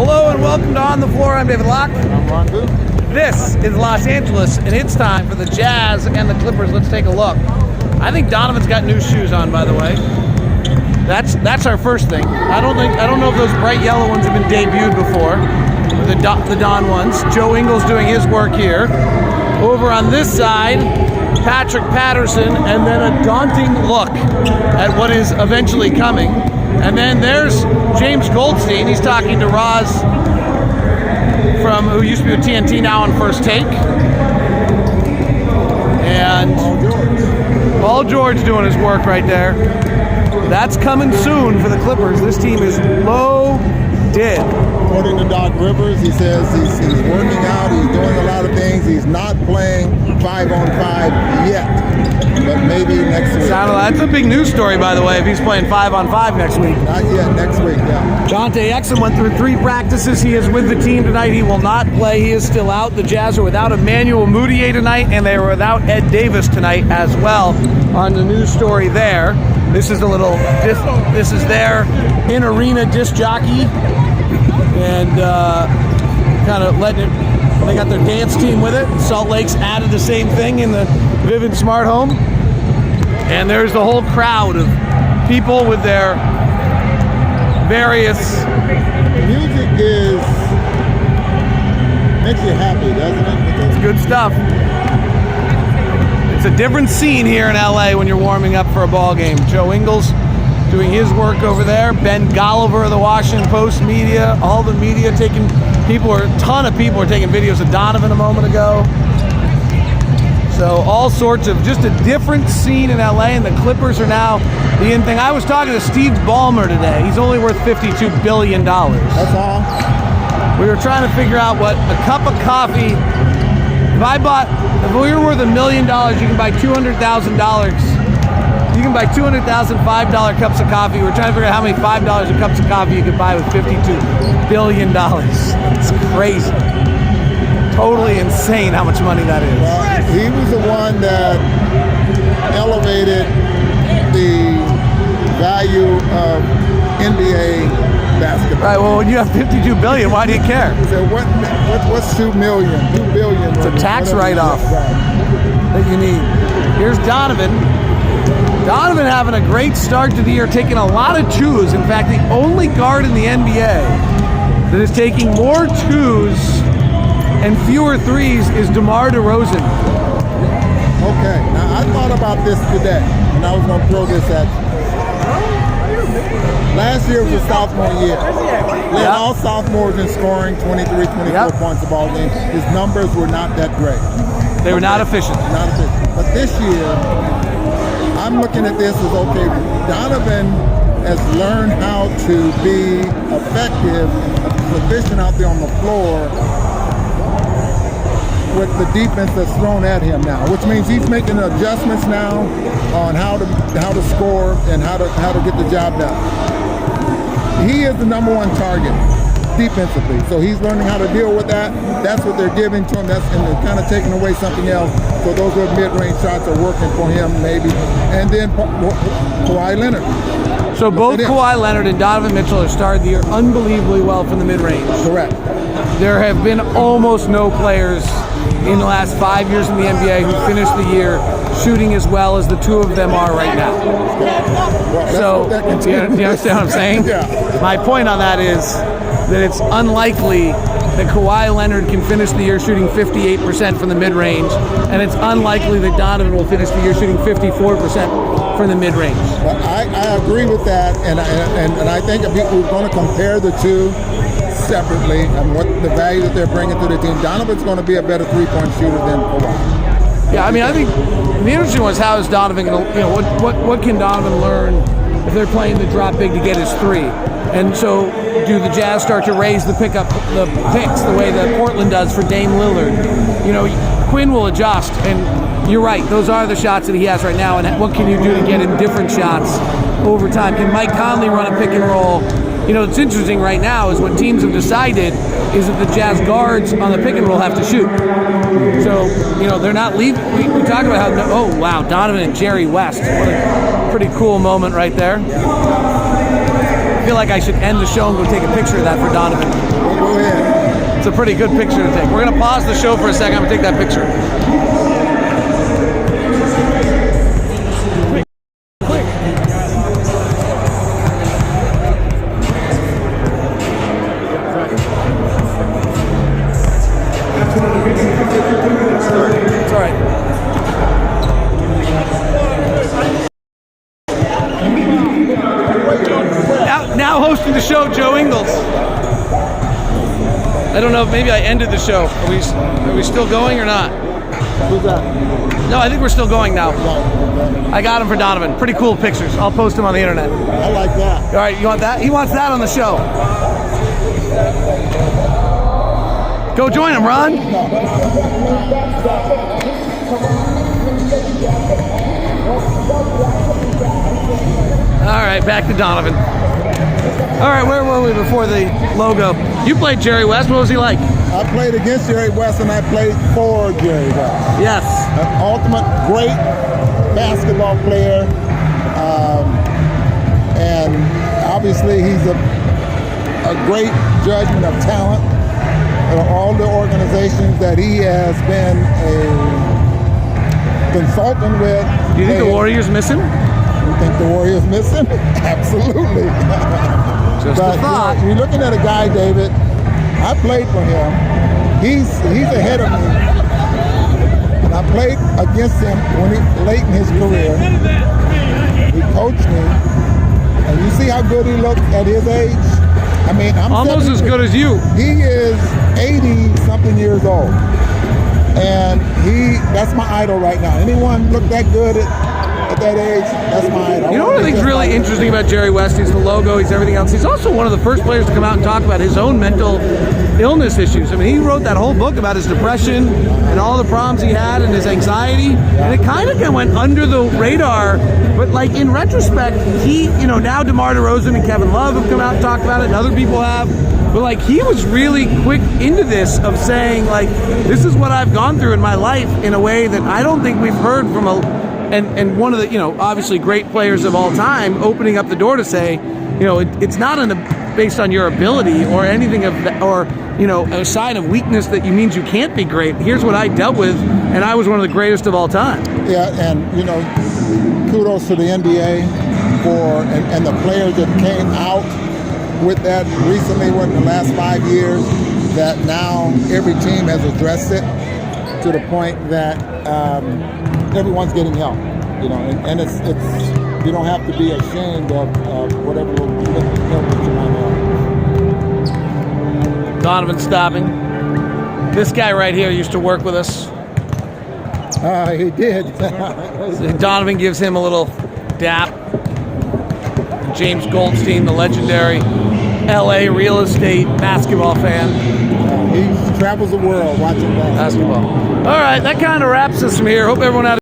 Hello and welcome to On the Floor. I'm David Locke. I'm Ron Boone. This is Los Angeles, and it's time for the Jazz and the Clippers. Let's take a look. I think Donovan's got new shoes on, by the way. That's our first thing. I don't know if those bright yellow ones have been debuted before. The Don ones. Joe Ingles doing his work here. Over on this side, Patrick Patterson, and then a daunting look at what is eventually coming. And then there's James Goldstein. He's talking to Roz, who used to be with TNT, now on First Take. And Paul George doing his work right there. That's coming soon for the Clippers. This team is loaded. According to Doc Rivers, he says he's working out, he's doing a lot of things. He's not playing 5-on-5 yet, but maybe next week. That's a big news story, by the way, if he's playing 5-on-5 next week. Not yet, next week, yeah. Dante Exum went through 3 practices. He is with the team tonight. He will not play. He is still out. The Jazz are without Emmanuel Mudiay tonight, and they are without Ed Davis tonight as well on the news story there. This is this is their in-arena disc jockey. And kind of letting it, they got their dance team with it. Salt Lake's added the same thing in the Vivint Smart Home. And there's the whole crowd of people with their various... Music makes you happy, doesn't it? It's good stuff. It's a different scene here in LA when you're warming up for a ball game. Joe Ingles doing his work over there. Ben Golliver of the Washington Post media, all the media a ton of people are taking videos of Donovan a moment ago. So all sorts of, just a different scene in LA, and the Clippers are now the in thing. I was talking to Steve Ballmer today. He's only worth $52 billion. That's all? We were trying to figure out what a cup of coffee, if we were worth $1 million, you can buy $200,000. You can buy $200,000 $5 cups of coffee. We're trying to figure out how many $5 cups of coffee you could buy with $52 billion. It's crazy. Totally insane how much money that is. Well, he was the one that elevated the value of NBA basketball. Right, well, when you have $52 billion, why do you care? So what's $2 million? $2 billion. It's a tax write-off that you need. Here's Donovan. Donovan having a great start to the year, taking a lot of twos. In fact, the only guard in the NBA that is taking more twos and fewer threes is DeMar DeRozan. Okay, now I thought about this today, and I was going to throw this at you. Last year was a sophomore year. Led all sophomores in scoring, 23, 24 points a ball game. His numbers were not that great. They were not efficient. Not efficient. But this year, I'm looking at this as, okay, Donovan has learned how to be effective, efficient out there on the floor with the defense that's thrown at him now, which means he's making adjustments now on how to score and how to get the job done. He is the number 1 target defensively, so he's learning how to deal with that. That's what they're giving to him. And they're kind of taking away something else. So those little mid-range shots are working for him, maybe. And then Kawhi Leonard. So both Kawhi Leonard and Donovan Mitchell have started the year unbelievably well from the mid-range. Correct. There have been almost no players in the last 5 years in the NBA who finished the year shooting as well as the two of them are right now. So, do you understand what I'm saying? Yeah. My point on that is that it's unlikely that Kawhi Leonard can finish the year shooting 58% from the mid-range, and it's unlikely that Donovan will finish the year shooting 54% from the mid-range. Well, I agree with that, and I think if we're going to compare the two separately and what the value that they're bringing to the team, Donovan's going to be a better three-point shooter than Kawhi. Yeah, I mean, I think the interesting one is how is Donovan going to, what can Donovan learn if they're playing the drop big to get his three? And so do the Jazz start to raise the picks the way that Portland does for Dame Lillard? Quinn will adjust, and you're right, those are the shots that he has right now, and what can you do to get him different shots over time? Can Mike Conley run a pick and roll? What's interesting right now is what teams have decided is that the Jazz guards on the pick and roll have to shoot. So, they're not leaving. We talk about how, oh, wow, Donovan and Jerry West. What a pretty cool moment right there. I feel like I should end the show and go take a picture of that for Donovan. It's a pretty good picture to take. We're going to pause the show for a second. I'm going to take that picture. Quick. It's all right. Now hosting the show, Joe Ingles. I don't know, maybe I ended the show. Are we still going or not? Who's that? No, I think we're still going now. I got him for Donovan. Pretty cool pictures. I'll post them on the internet. I like that. All right, you want that? He wants that on the show. Go join him, Ron. All right, back to Donovan. All right, where were we before the logo? You played Jerry West. What was he like? I played against Jerry West and I played for Jerry West. Yes. An ultimate great basketball player. And obviously he's a great judgment of talent. All the organizations that he has been a consultant with. Do you think the Warriors miss him? You think the Warriors miss him? Absolutely. Just But a thought. you're looking at a guy, David. I played for him. He's ahead of me, and I played against him when late in his career. He coached me, and you see how good he looks at his age. I mean, I'm Almost as good as you. He is 80-something years old, and that's my idol right now. Anyone look that good at that age, that's my idol. You know what I think is really interesting about Jerry West? He's the logo, he's everything else. He's also one of the first players to come out and talk about his own mental illness issues. I mean, he wrote that whole book about his depression and all the problems he had and his anxiety, and it kind of went under the radar. But like in retrospect, he, now DeMar DeRozan and Kevin Love have come out and talked about it, and other people have. But like he was really quick into this of saying like, this is what I've gone through in my life in a way that I don't think we've heard from and one of the, obviously great players of all time, opening up the door to say, it's not based on your ability or anything of that, or a sign of weakness that means you can't be great. Here's what I dealt with, and I was one of the greatest of all time. Yeah, and kudos to the NBA and the players that came out with that recently, in the last 5 years, that now every team has addressed it to the point that everyone's getting help, and it's you don't have to be ashamed of whatever help that you might have. Donovan stopping. This guy right here used to work with us. He did. Donovan gives him a little dap. James Goldstein, the legendary LA real estate basketball fan. He travels the world watching basketball. All right, that kind of wraps us from here. Hope everyone had